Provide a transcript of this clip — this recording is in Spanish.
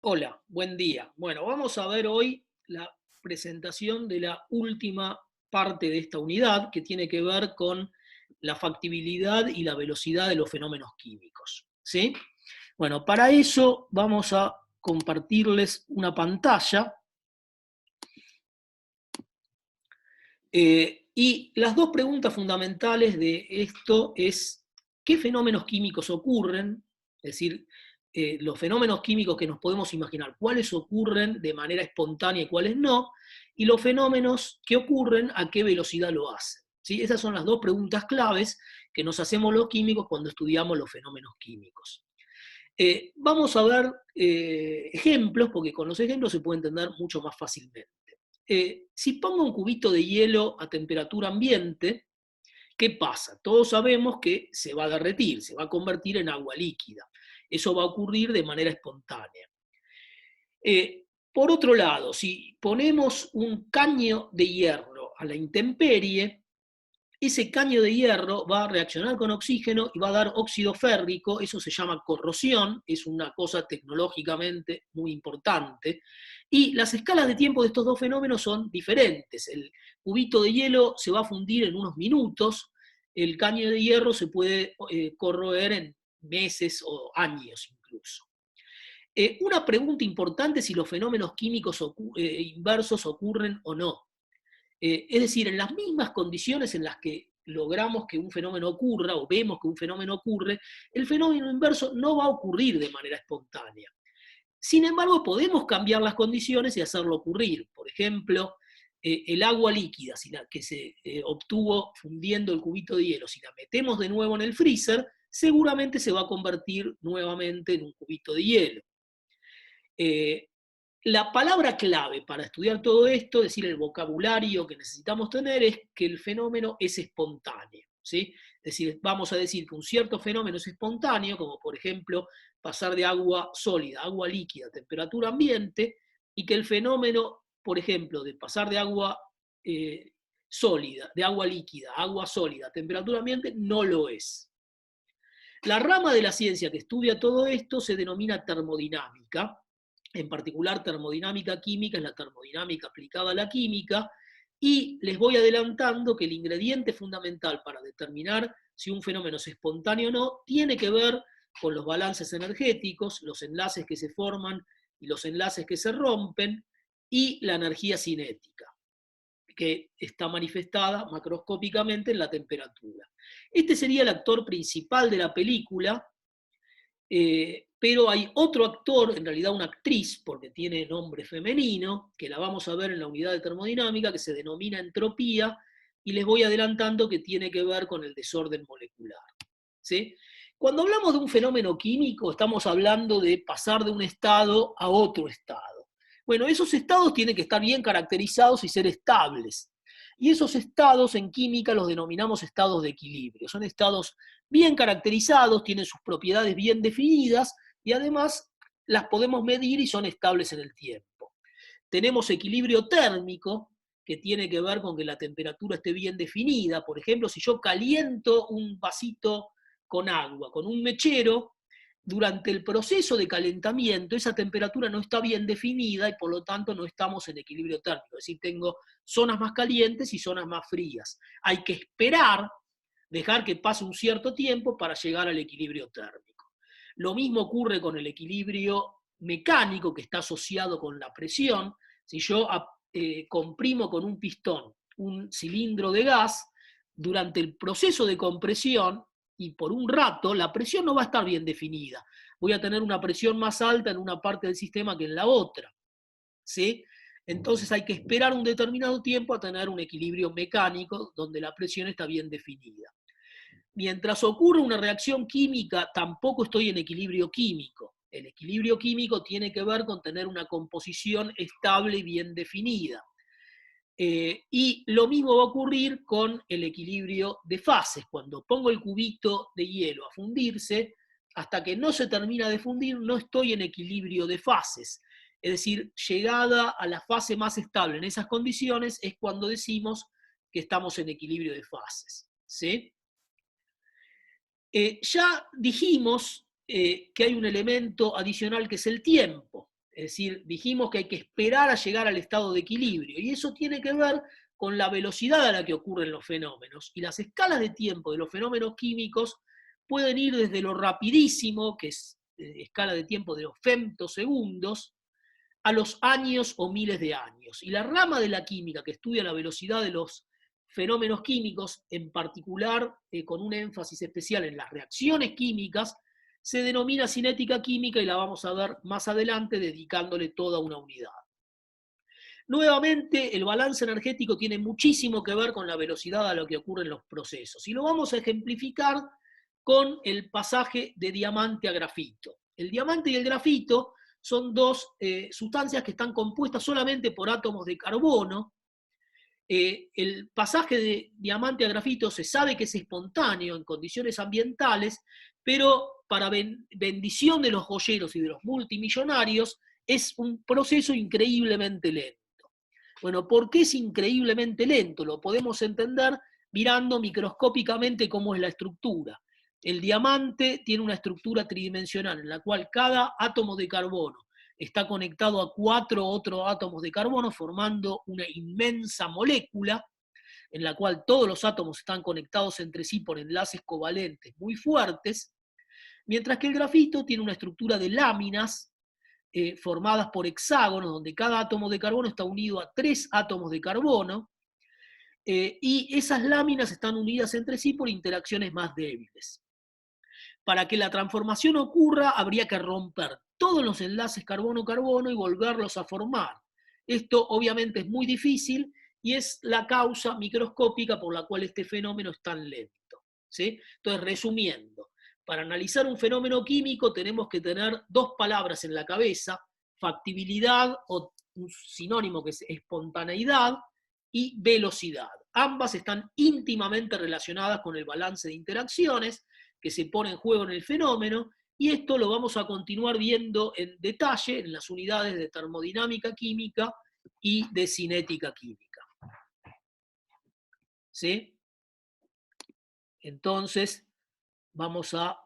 Hola, buen día. Bueno, vamos a ver hoy la presentación de la última parte de esta unidad que tiene que ver con la factibilidad y la velocidad de los fenómenos químicos. ¿Sí? Bueno, para eso vamos a compartirles una pantalla y las dos preguntas fundamentales de esto es ¿qué fenómenos químicos ocurren? Es decir, los fenómenos químicos que nos podemos imaginar, cuáles ocurren de manera espontánea y cuáles no, y los fenómenos que ocurren, a qué velocidad lo hacen. ¿Sí? Esas son las dos preguntas claves que nos hacemos los químicos cuando estudiamos los fenómenos químicos. Vamos a ver ejemplos, porque con los ejemplos se puede entender mucho más fácilmente. Si pongo un cubito de hielo a temperatura ambiente, ¿qué pasa? Todos sabemos que se va a derretir, se va a convertir en agua líquida. Eso va a ocurrir de manera espontánea. Por otro lado, si ponemos un caño de hierro a la intemperie, ese caño de hierro va a reaccionar con oxígeno y va a dar óxido férrico, eso se llama corrosión, es una cosa tecnológicamente muy importante, y las escalas de tiempo de estos dos fenómenos son diferentes. El cubito de hielo se va a fundir en unos minutos, el caño de hierro se puede corroer en meses o años incluso. Una pregunta importante es si los fenómenos químicos inversos ocurren o no. Es decir, en las mismas condiciones en las que logramos que un fenómeno ocurra o vemos que un fenómeno ocurre, el fenómeno inverso no va a ocurrir de manera espontánea. Sin embargo, podemos cambiar las condiciones y hacerlo ocurrir. Por ejemplo, el agua líquida, si la que se obtuvo fundiendo el cubito de hielo, si la metemos de nuevo en el freezer, seguramente se va a convertir nuevamente en un cubito de hielo. Eh, la palabra clave para estudiar todo esto, es decir, el vocabulario que necesitamos tener, es que el fenómeno es espontáneo. ¿Sí? Es decir, vamos a decir que un cierto fenómeno es espontáneo, como por ejemplo pasar de agua sólida a agua líquida a temperatura ambiente, y que el fenómeno, por ejemplo, de pasar de agua sólida, de agua líquida a agua sólida a temperatura ambiente, no lo es. La rama de la ciencia que estudia todo esto se denomina termodinámica, en particular termodinámica química, es la termodinámica aplicada a la química, y les voy adelantando que el ingrediente fundamental para determinar si un fenómeno es espontáneo o no tiene que ver con los balances energéticos, los enlaces que se forman y los enlaces que se rompen, y la energía cinética, que está manifestada macroscópicamente en la temperatura. Este sería el actor principal de la película, pero hay otro actor, en realidad una actriz, porque tiene nombre femenino, que la vamos a ver en la unidad de termodinámica, que se denomina entropía, y les voy adelantando que tiene que ver con el desorden molecular. ¿Sí? Cuando hablamos de un fenómeno químico, estamos hablando de pasar de un estado a otro estado. Bueno, esos estados tienen que estar bien caracterizados y ser estables. Y esos estados en química los denominamos estados de equilibrio. Son estados bien caracterizados, tienen sus propiedades bien definidas y además las podemos medir y son estables en el tiempo. Tenemos equilibrio térmico, que tiene que ver con que la temperatura esté bien definida. Por ejemplo, si yo caliento un vasito con agua, con un mechero, durante el proceso de calentamiento esa temperatura no está bien definida y por lo tanto no estamos en equilibrio térmico. Es decir, tengo zonas más calientes y zonas más frías. Hay que esperar, dejar que pase un cierto tiempo para llegar al equilibrio térmico. Lo mismo ocurre con el equilibrio mecánico que está asociado con la presión. Si yo comprimo con un pistón un cilindro de gas, durante el proceso de compresión y por un rato, la presión no va a estar bien definida. Voy a tener una presión más alta en una parte del sistema que en la otra. ¿Sí? Entonces hay que esperar un determinado tiempo a tener un equilibrio mecánico donde la presión está bien definida. Mientras ocurre una reacción química, tampoco estoy en equilibrio químico. El equilibrio químico tiene que ver con tener una composición estable y bien definida. Y lo mismo va a ocurrir con el equilibrio de fases. Cuando pongo el cubito de hielo a fundirse, hasta que no se termina de fundir, no estoy en equilibrio de fases. Es decir, llegada a la fase más estable en esas condiciones es cuando decimos que estamos en equilibrio de fases. ¿Sí? Ya dijimos que hay un elemento adicional que es el tiempo. Es decir, dijimos que hay que esperar a llegar al estado de equilibrio, y eso tiene que ver con la velocidad a la que ocurren los fenómenos. Y las escalas de tiempo de los fenómenos químicos pueden ir desde lo rapidísimo, que es escala de tiempo de los femtosegundos, a los años o miles de años. Y la rama de la química que estudia la velocidad de los fenómenos químicos, en particular con un énfasis especial en las reacciones químicas, se denomina cinética química y la vamos a ver más adelante dedicándole toda una unidad. Nuevamente, el balance energético tiene muchísimo que ver con la velocidad a la que ocurren los procesos. Y lo vamos a ejemplificar con el pasaje de diamante a grafito. El diamante y el grafito son dos sustancias que están compuestas solamente por átomos de carbono. El pasaje de diamante a grafito se sabe que es espontáneo en condiciones ambientales, pero para bendición de los joyeros y de los multimillonarios es un proceso increíblemente lento. Bueno, ¿por qué es increíblemente lento? Lo podemos entender mirando microscópicamente cómo es la estructura. El diamante tiene una estructura tridimensional en la cual cada átomo de carbono está conectado a 4 otros átomos de carbono formando una inmensa molécula en la cual todos los átomos están conectados entre sí por enlaces covalentes muy fuertes, mientras que el grafito tiene una estructura de láminas formadas por hexágonos, donde cada átomo de carbono está unido a 3 átomos de carbono, y esas láminas están unidas entre sí por interacciones más débiles. Para que la transformación ocurra, habría que romper todos los enlaces carbono-carbono y volverlos a formar. Esto obviamente es muy difícil y es la causa microscópica por la cual este fenómeno es tan lento, ¿sí? Entonces, resumiendo, para analizar un fenómeno químico tenemos que tener dos palabras en la cabeza: factibilidad, o un sinónimo que es espontaneidad, y velocidad. Ambas están íntimamente relacionadas con el balance de interacciones que se pone en juego en el fenómeno, y esto lo vamos a continuar viendo en detalle en las unidades de termodinámica química y de cinética química. ¿Sí? Entonces, vamos a